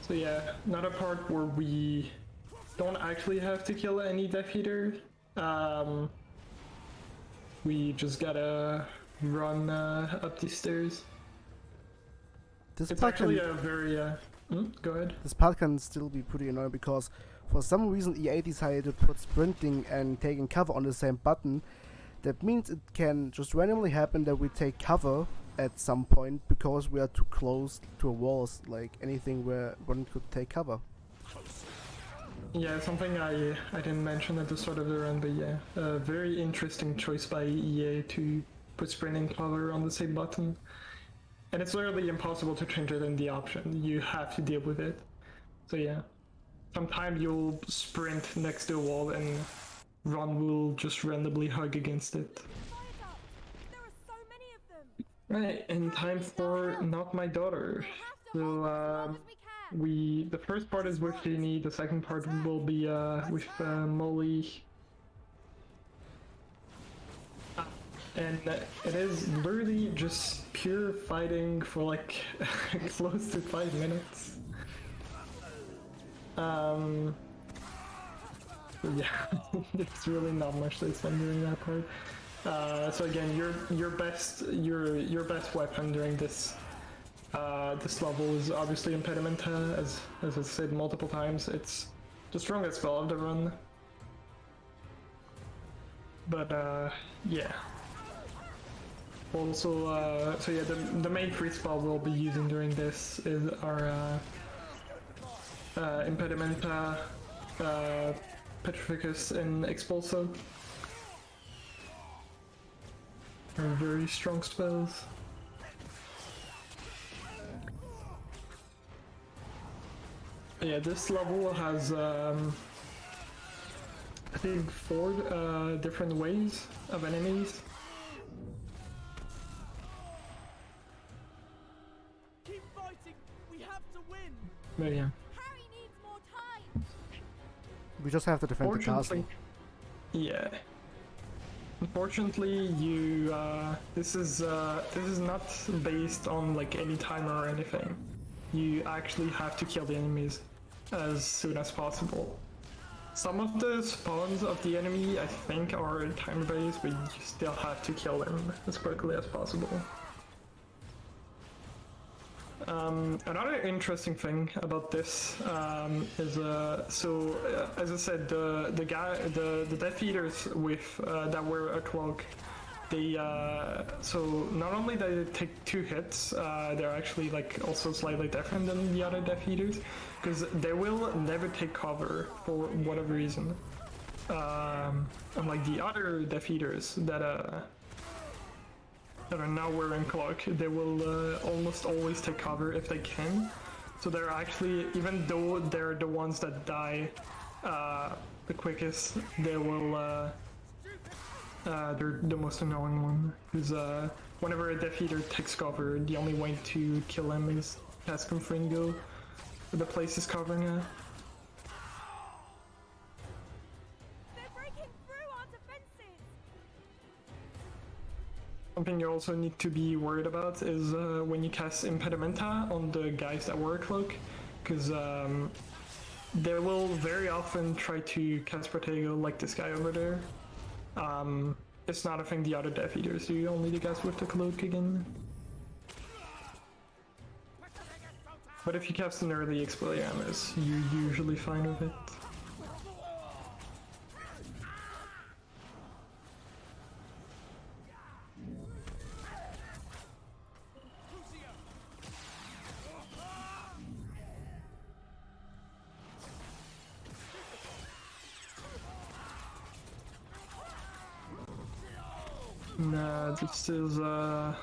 So yeah, another part where we don't actually have to kill any Death Eater. We just gotta run up these stairs. It's actually a very... go ahead. This part can still be pretty annoying because for some reason EA decided to put sprinting and taking cover on the same button. That means it can just randomly happen that we take cover at some point because we are too close to a walls, like anything where one could take cover. Yeah, something I didn't mention at the start of the run, but yeah, a very interesting choice by EA to put sprinting cover on the same button. And it's literally impossible to change it in the option. You have to deal with it. So yeah, sometimes you'll sprint next to a wall and Ron will just randomly hug against it. There are so many of them. Right, and time for Not My Daughter. So the first part is with Jeannie, the second part will be with Molly. And it is literally just pure fighting for like close to 5 minutes. Yeah, there's really not much to spend during that part. So again, your best weapon during this this level is obviously Impedimenta, as I said multiple times. It's the strongest spell of the run. But yeah. Also, so yeah, the main free spell we'll be using during this is our Impedimenta, Petrificus, and Expulso. Are very strong spells. Yeah, this level has I think 4 different waves of enemies. Keep fighting. We have to win. But yeah. Harry needs more time. We just have to defend the castle. Yeah. Unfortunately, you this is not based on like any timer or anything. you actually have to kill the enemies as soon as possible. Some of the spawns of the enemy, I think, are timer-based, but you still have to kill them as quickly as possible. Another interesting thing about this is as I said, the Death Eaters with that were at Rogue, they so not only do they take 2 hits, they're actually like also slightly different than the other Death Eaters, because they will never take cover for whatever reason. Unlike the other Death Eaters that are now wearing cloak, they will almost always take cover if they can. So they're actually, even though they're the ones that die the quickest, they will they're the most annoying one, because whenever a Death Eater takes cover, the only way to kill him is cast Confringo. The place is covering it. They're breaking through our defenses. Something you also need to be worried about is when you cast Impedimenta on the guys that wear cloak, because they will very often try to cast Protego like this guy over there. It's not a thing the other Death Eaters do, only the guys with the cloak again. But if you cast an early Expelliarmus, you're usually fine with it. Nah, this is, well,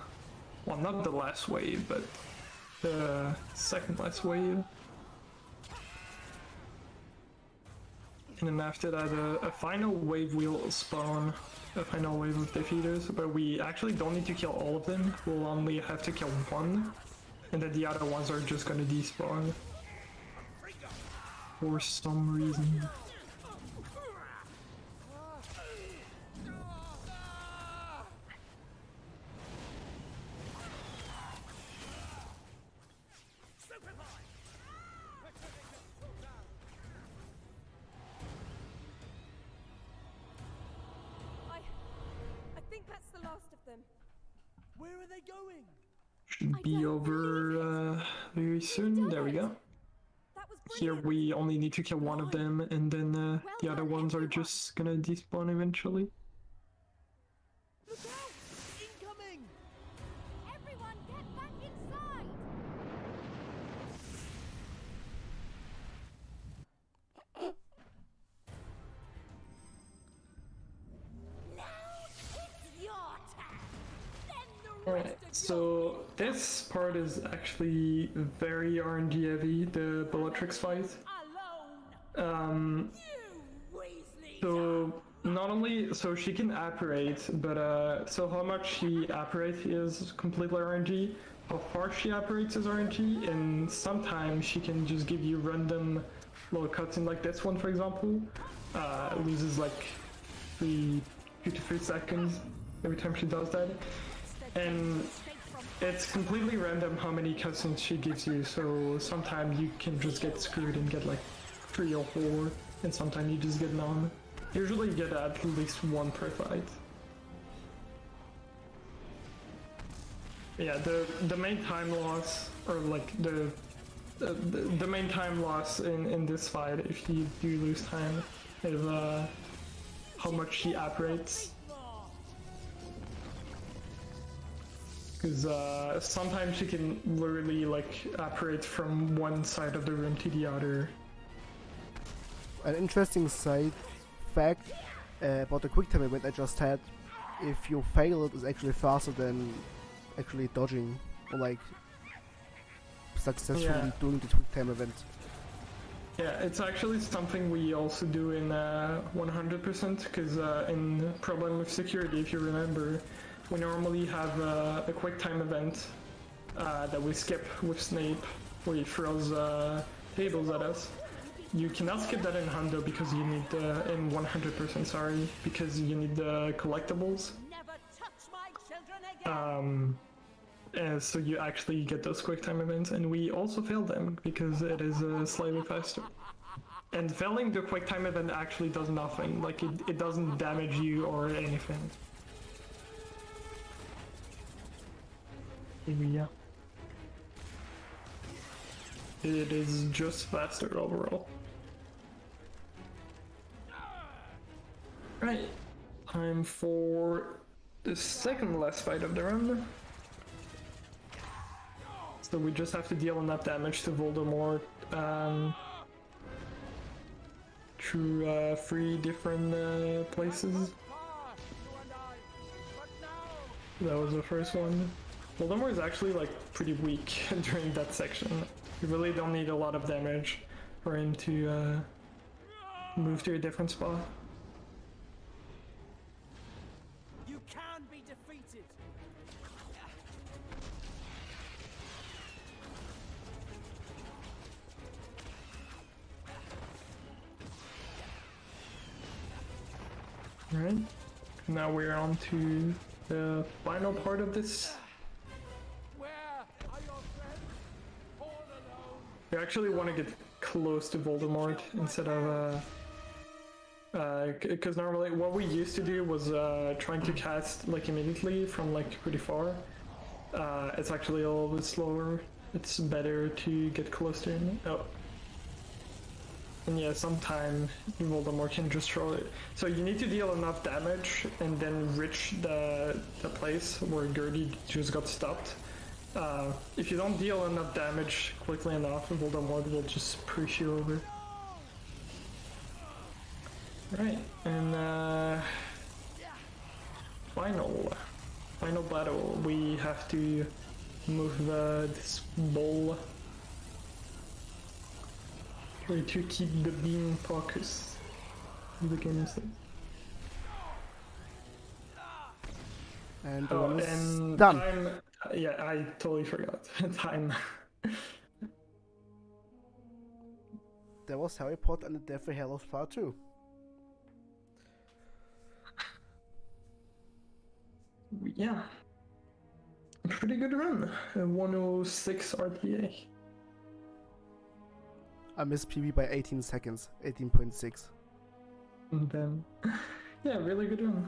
not the last wave, but the second last wave. And then after that, a final wave will spawn, a final wave of Death Eaters, but we actually don't need to kill all of them, we'll only have to kill one, and then the other ones are just gonna despawn. For some reason. I think that's the last of them. Where are they going? Should be over very soon. There we go. That was Here brilliant. we only need to kill one of them, and then the other ones are just gonna despawn eventually. Look out! Incoming! Everyone get back inside! Alright, so this part is actually very RNG heavy, the Bellatrix fight. So not only, so she can apparate, but so how much she apparates is completely RNG, how far she apparates is RNG, and sometimes she can just give you random little cutscene like this one, for example. It loses like 2 to 3 seconds every time she does that. And it's completely random how many cutscenes she gives you, so sometimes you can just get screwed and get like 3 or 4, and sometimes you just get none. Usually you get at least 1 per fight. Yeah, the main time loss, or like the main time loss in this fight, if you do lose time, is how much she apparates. Because sometimes she can literally like apparate from one side of the room to the other. An interesting side fact about the quick time event I just had: if you fail it, is actually faster than actually dodging or like successfully doing the quick time event. Yeah, it's actually something we also do in 100%, because in Problem with Security, if you remember, we normally have a quick time event that we skip with Snape, where he throws tables at us. You cannot skip that in Hundo because you need in 100%, sorry, because you need the collectibles. So you actually get those quick time events, and we also failed them because it is slightly faster. And failing the quick time event actually does nothing, like it doesn't damage you or anything. Yeah. It is just faster overall. Right, time for the second last fight of the run. So we just have to deal enough damage to Voldemort through 3 different places. That was the first one. Voldemort is actually like pretty weak during that section. You really don't need a lot of damage for him to move to a different spot. You can be defeated. Alright, now we're on to the final part of this. Where are your friends? All alone. We actually want to get close to Voldemort instead of because normally what we used to do was trying to cast like immediately from like pretty far. It's actually a little bit slower. It's better to get close to him. Oh. And yeah, sometime Voldemort can just throw it. So you need to deal enough damage and then reach the place where Gertie just got stopped. If you don't deal enough damage quickly enough, Voldemort will just push you over. Right, and final battle. We have to move this ball to keep the beam focus. The game says. And and done. Time. Yeah, I totally forgot. Time. There was Harry Potter and the Deathly Hallows Part 2. Yeah. A pretty good run. 106 RTA. I missed PB by 18 seconds, 18.6. And then, yeah, really good run.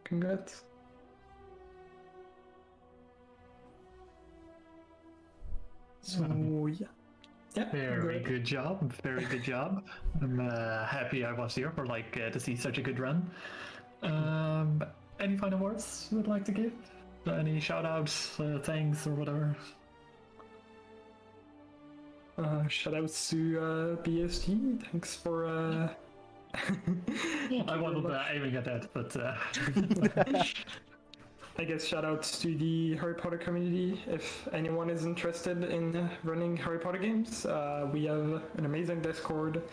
Congrats. So, yeah. Yeah, Very great. good job. Very good job. I'm happy I was here for to see such a good run. Any final words you would like to give? Any shout outs, thanks, or whatever? Shout outs to BSG. Thanks for. I wasn't aiming at that, but. I guess shout outs to the Harry Potter community. If anyone is interested in running Harry Potter games, we have an amazing Discord.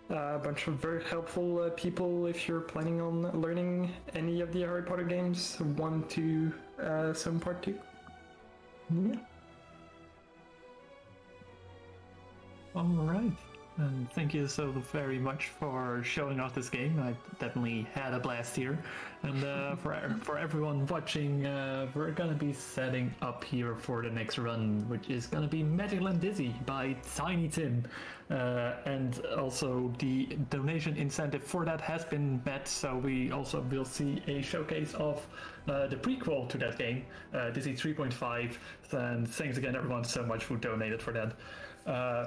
A bunch of very helpful people if you're planning on learning any of the Harry Potter games, 1 to 7 Part 2. Yeah. Alright, and thank you so very much for showing off this game. I definitely had a blast here. And for everyone watching, we're gonna be setting up here for the next run, which is gonna be Magical and Dizzy by Tiny Tim. And also the donation incentive for that has been met, so we also will see a showcase of the prequel to that game, Dizzy 3.5. And thanks again everyone so much who donated for that.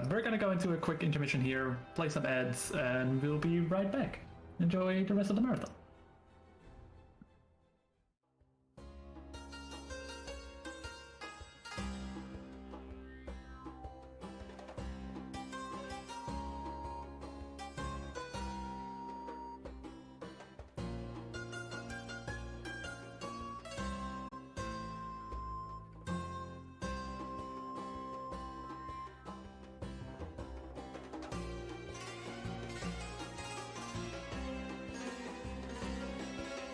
We're gonna go into a quick intermission here, play some ads, and we'll be right back. Enjoy the rest of the marathon.